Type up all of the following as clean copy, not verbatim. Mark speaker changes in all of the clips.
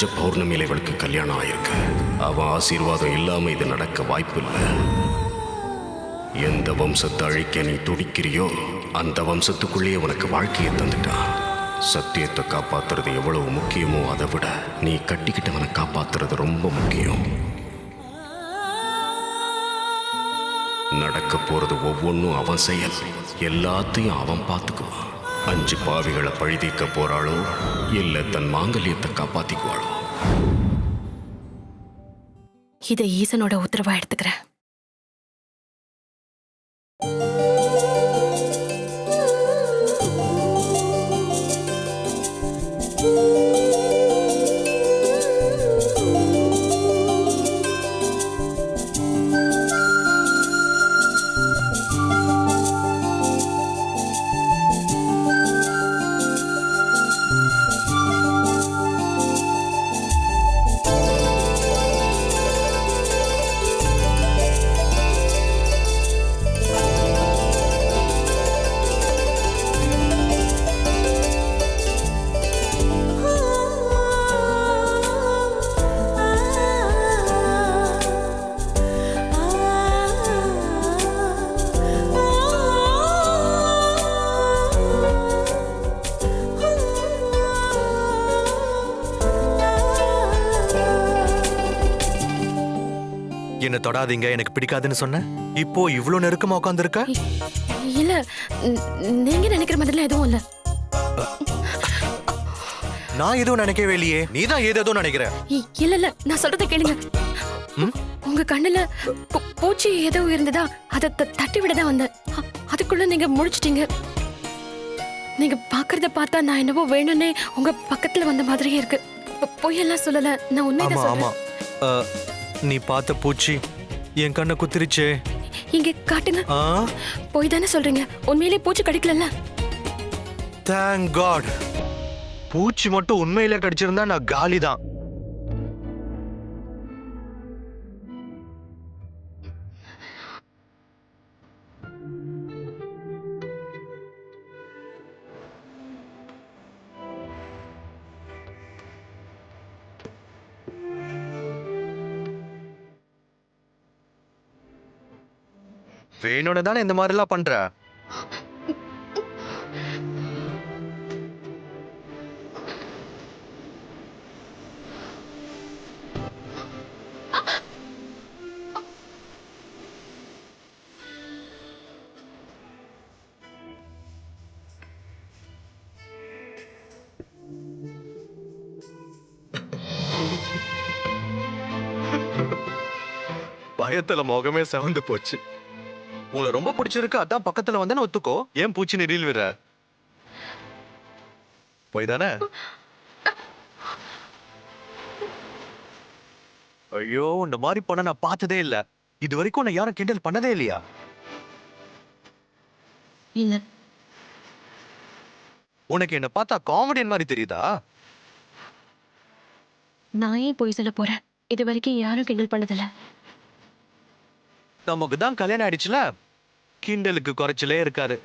Speaker 1: தெரிஞ்ச பௌர்ணமியில இவளுக்கு கல்யாணம் ஆயிருக்கு. அவன் ஆசீர்வாதம் இல்லாம இது நடக்க வாய்ப்பு இல்லை. எந்த வம்சத்தை அழிக்க நீ துடிக்கிறியோ அந்த வம்சத்துக்குள்ளேயே உனக்கு வாழ்க்கையை தந்துட்டான். சத்தியத்தை காப்பாத்துறது எவ்வளவு முக்கியமோ அதை விட நீ கட்டிக்கிட்டவனை காப்பாத்துறது ரொம்ப முக்கியம். நடக்க போறது ஒவ்வொன்றும் அவன் செயல். எல்லாத்தையும் அவன் பார்த்துக்குவான். 5 பாவிகளை பழிதீர்க்க போறாளோ இல்ல தன் மாங்கல்யத்தை காப்பாத்திக்குவாளோ?
Speaker 2: இதை ஈசனோட உத்தரவா எடுத்துக்கிறேன்.
Speaker 3: என்ன தொடாதீங்க, எனக்கு பிடிக்காதுன்னு சொன்ன. இப்போ இவ்ளோ நெருக்கமா உட்கார்ந்திருக்க.
Speaker 2: இல்ல, நீங்க நினைக்கிற மாதிரிலாம் எதுவும் இல்ல.
Speaker 3: நான் எதுவும் நினைக்கவே இல்லையே. நீதான் ஏதேதோ நினைக்கிற.
Speaker 2: இல்ல இல்ல, நான் சொல்றத கேளுங்க. உங்க கண்ணுல பூச்சி ஏதோ இருந்ததா, அதை தட்டி விடதான் வந்தேன். அதுக்குள்ள நீங்க முழிச்சிட்டீங்க. நீங்க பாக்குறத பார்த்தா நான் என்னவோ வேணும்னே உங்க பக்கத்துல வந்த மாதிரியே இருக்கு. பொய்யெல்லாம் சொல்லல, நான் உண்மைதான் சொல்றேன்.
Speaker 3: நீ பார்த்த பூச்சி என் கண்ணை குத்திருச்சே.
Speaker 2: இங்க காட்டுங்க. போய் தானே சொல்றீங்க, உண்மையிலே பூச்சி கடிக்கலல்ல?
Speaker 3: Thank God. பூச்சி மட்டும் உண்மையிலே கடிச்சிருந்தா நான் காலிதான். வேணும்னு தானே இந்த மாதிரி எல்லாம் பண்ற. பயத்துல முகமே செவந்து போச்சு. உங்களை ரொம்ப பிடிச்சிருக்கு, அதான் பக்கத்துல வந்தேன்னு ஒத்துக்கோ. ஏன் பூச்சி நெறியில் விடுற? போய் தானே. ஐயோ, இந்த மாதிரி பண்ண நான் பார்த்ததே இல்ல. இது வரைக்கும் உன்னை யாரும் கிண்டல் பண்ணதே இல்லையா?
Speaker 2: இல்ல.
Speaker 3: உனக்கு என்ன பார்த்தா காமெடியன் மாதிரி தெரியுதா?
Speaker 2: நான் ஏன் போய் சொல்ல போறேன்? இது வரைக்கும் யாரும் கிண்டல் பண்ணதில்ல.
Speaker 3: நமக்கு தான் கல்யாணம் ஆயிடுச்சுல, கிண்டலுக்கு குறைச்சலே இருக்காரு.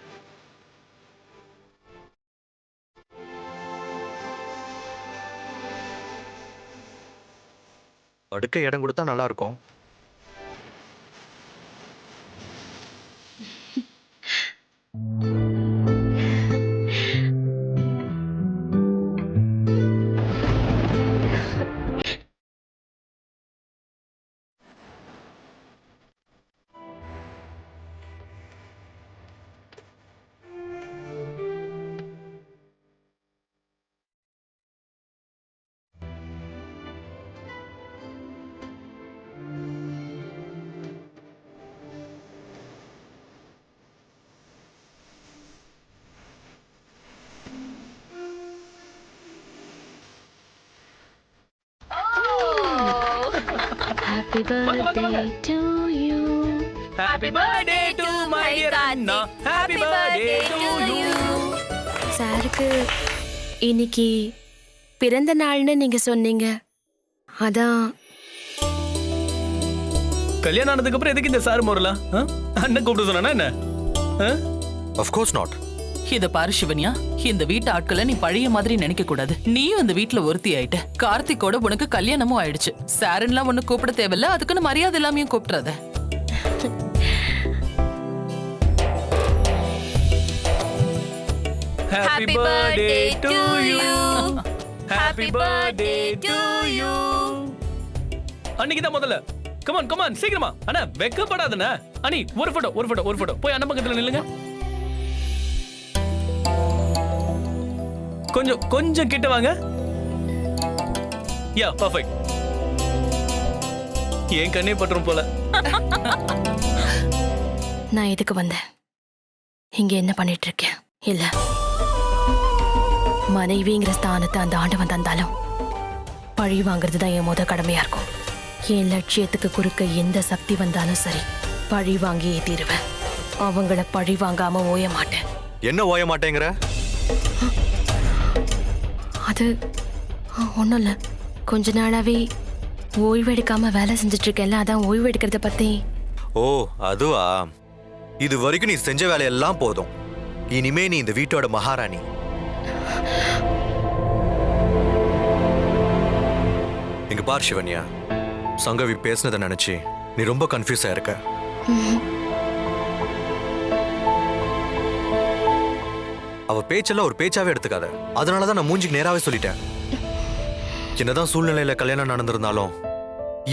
Speaker 3: அடுக்க இடம் கொடுத்தா நல்லா இருக்கும்.
Speaker 2: Happy birthday to you.
Speaker 4: Happy birthday to my dear Anna. Happy birthday to you.
Speaker 2: சாருக்கு இன்னைக்கு பிறந்த நாள்னு நீங்க சொன்னீங்க. அதான்.
Speaker 4: கல்யாணம் ஆனதுக்கு அப்புறம் எதுக்கு இந்த சார் முறலாம்? அண்ணன் கூப்பிட்டு சொன்னா என்ன?
Speaker 3: Of course not.
Speaker 5: இத பாரு சிவன்யா, இந்த வீட்டு ஆட்களை நீ பழைய மாதிரி நினைக்க கூடாது. நீயும் இந்த வீட்டுல ஒருத்தி ஆயிட்ட. கார்த்திகோட உனக்கு கல்யாணமும் ஆயிடுச்சு. சாரன்லாம் ஒண்ணு கூப்பிட தேவையில்ல, அதுக்குன்னு மரியாதை எல்லாமையும் கூப்பிடுறத.
Speaker 4: Happy birthday to you. Happy birthday to you. அன்னைக்கு தான் முதல்ல. Come on, சீக்கிரமா. அண்ணா வெக்கப்படாதண்ணா. அனி ஒரு போட்டோ. போய் அண்ணன் பக்கத்துல நில்லுங்க. கொஞ்சம் கிட்ட வாங்க. யா, பெர்ஃபெக்ட். ஏன் கண்ணே பட்டுரும் போல.
Speaker 2: நான் எதுக்கு வந்தேன்? இங்க என்ன பண்ணிட்டு இருக்கேன்? இல்ல, மனைவிங்கிற ஸ்தானத்தை அந்த ஆண்டவன் தந்தாலும் பழி வாங்குறது தான் என் முத கடமையா இருக்கும். என் லட்சியத்துக்கு குறுக்க எந்த சக்தி வந்தாலும் சரி, பழி வாங்கியே தீருவேன். அவங்கள பழி வாங்காம ஓய மாட்டேன்.
Speaker 3: என்ன ஓய மாட்டேங்கிற?
Speaker 2: அது ஒன்றும் இல்லை. கொஞ்ச நாளாவே ஓய்வு எடுக்காம வேலை செஞ்சுட்டு இருக்கேன்ல, அதான் ஓய்வு எடுக்கிறத பத்தி.
Speaker 3: ஓ அதுவா? இது வரைக்கும் நீ செஞ்ச வேலையெல்லாம் போதும். இனிமே நீ இந்த வீட்டோட மகாராணி. இங்க பார் சிவன்யா, சங்கவி பேசினதை நினைச்சு நீ ரொம்ப கன்ஃபியூஸ் ஆயிருக்க. அவ பேச்செல்லாம் ஒரு பேச்சாவே எடுத்துக்காத. அதனாலதான் நான் மூஞ்சிக்கு நேராவே சொல்லிட்டேன். என்னதான் சூழ்நிலையில கல்யாணம் நடந்திருந்தாலும்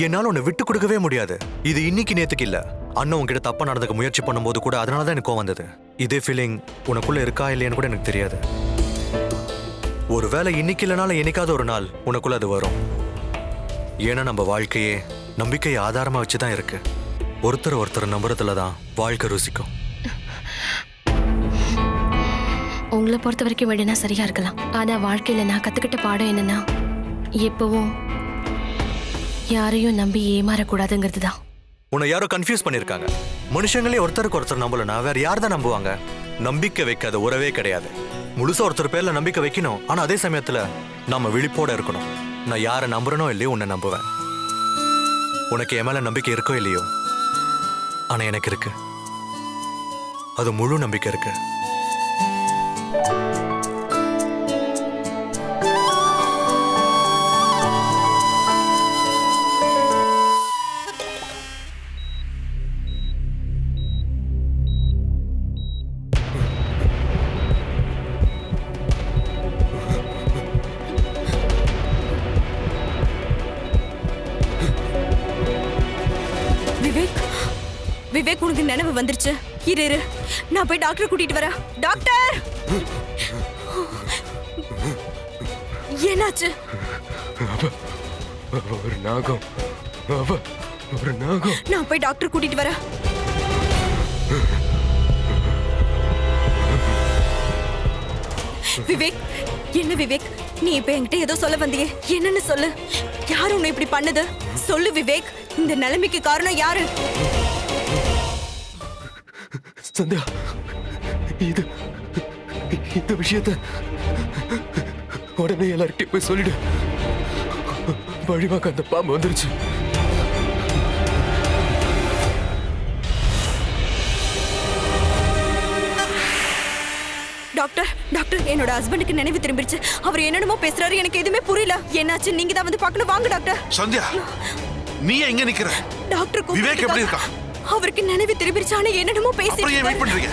Speaker 3: என்னால உன்னை விட்டு கொடுக்கவே முடியாது. இது இன்னைக்கு நேத்துக்கு இல்ல. அண்ணன் உன்கிட்ட தப்பா நடந்துக்க முயற்சி பண்ணும்போது கூட அதனாலதான் எனக்கு கோவம் வந்தது. இதே ஃபீலிங் உனக்குள்ள இருக்கா இல்லையான்னு கூட எனக்கு தெரியாது. ஒருவேளை இன்னைக்கு இல்லைனாலும் என்னைக்காவது ஒரு நாள் உனக்குள்ள அது வரும். ஏன்னா நம்ம வாழ்க்கையே நம்பிக்கையை ஆதாரமா வச்சுதான் இருக்கு. ஒருத்தர் நம்புறதுலதான் வாழ்க்கை ருசிக்கும்.
Speaker 2: உங்களை பொறுத்த வரைக்கும் வேணும்னா சரியா இருக்கலாம். ஆனா வாழ்க்கையில நான் கத்துக்கிட்ட பாடம் என்னன்னா, எப்பவும் யாரையும் நம்பி ஏமாறக்கூடாதுங்கிறது தான்.
Speaker 3: உன்னை யாரோ கன்ஃபியூஸ் பண்ணிருக்காங்க. மனுஷங்களே ஒருத்தருக்கு ஒருத்தர் நம்பலனா வேற யார் தான் நம்புவாங்க? நம்பிக்கை வைக்காத உறவே கிடையாது. முழுசா ஒருத்தர் பேர்ல நம்பிக்கை வைக்கணும். ஆனா அதே சமயத்துல நம்ம விழிப்போட இருக்கணும். நான் யாரை நம்புறனோ இல்லையோ உன்னை நம்புவேன். உனக்கு என் மேல நம்பிக்கை இருக்கோ இல்லையோ, ஆனா எனக்கு இருக்கு. அது முழு நம்பிக்கை இருக்கு.
Speaker 6: விவேக், உனக்கு நினைவு வந்துருச்சு. இரு, நான் போய் டாக்டர் கூட்டிட்டு வரேன். டாக்டர், என்னாச்சு?
Speaker 7: ஒரு நாகம்.
Speaker 6: நான் போய் டாக்டர் கூட்டிட்டு வரேன். விவேக், என்ன விவேக், நீ இப்ப என்கிட்ட ஏதோ சொல்ல வந்தியே, என்னன்னு சொல்லு. யாரு உன்னை இப்படி பண்ணது? சொல்லு விவேக், இந்த நிலைமைக்கு காரணம் யாரு?
Speaker 7: சந்தியா, இந்த விஷயத்த உடனே எல்லார்கிட்டயும் போய் சொல்லிடு. வழிவாக்க அந்த பாம்பு வந்துருச்சு.
Speaker 6: டாக்டர், என்னோட ஹஸ்பண்டுக்கு நினைவு திரும்பிடுச்சு. அவர் என்னென்னமோ பேசுறாரு, எனக்கு எதுவுமே புரியல. என்னாச்சு? நீங்க தான் வந்து பார்க்கணும். வாங்க டாக்டர்.
Speaker 8: சந்தியா, நீ எங்க நிக்கிற?
Speaker 6: டாக்டர்
Speaker 8: விவேக் எப்படி இருக்கா?
Speaker 6: அவருக்கு நினைவு திரும்பிடுச்சு. ஆனா என்னென்னமோ
Speaker 8: அப்புறம் ஏன் வெயிட்
Speaker 6: பேசிட்டு
Speaker 8: பண்றீங்க?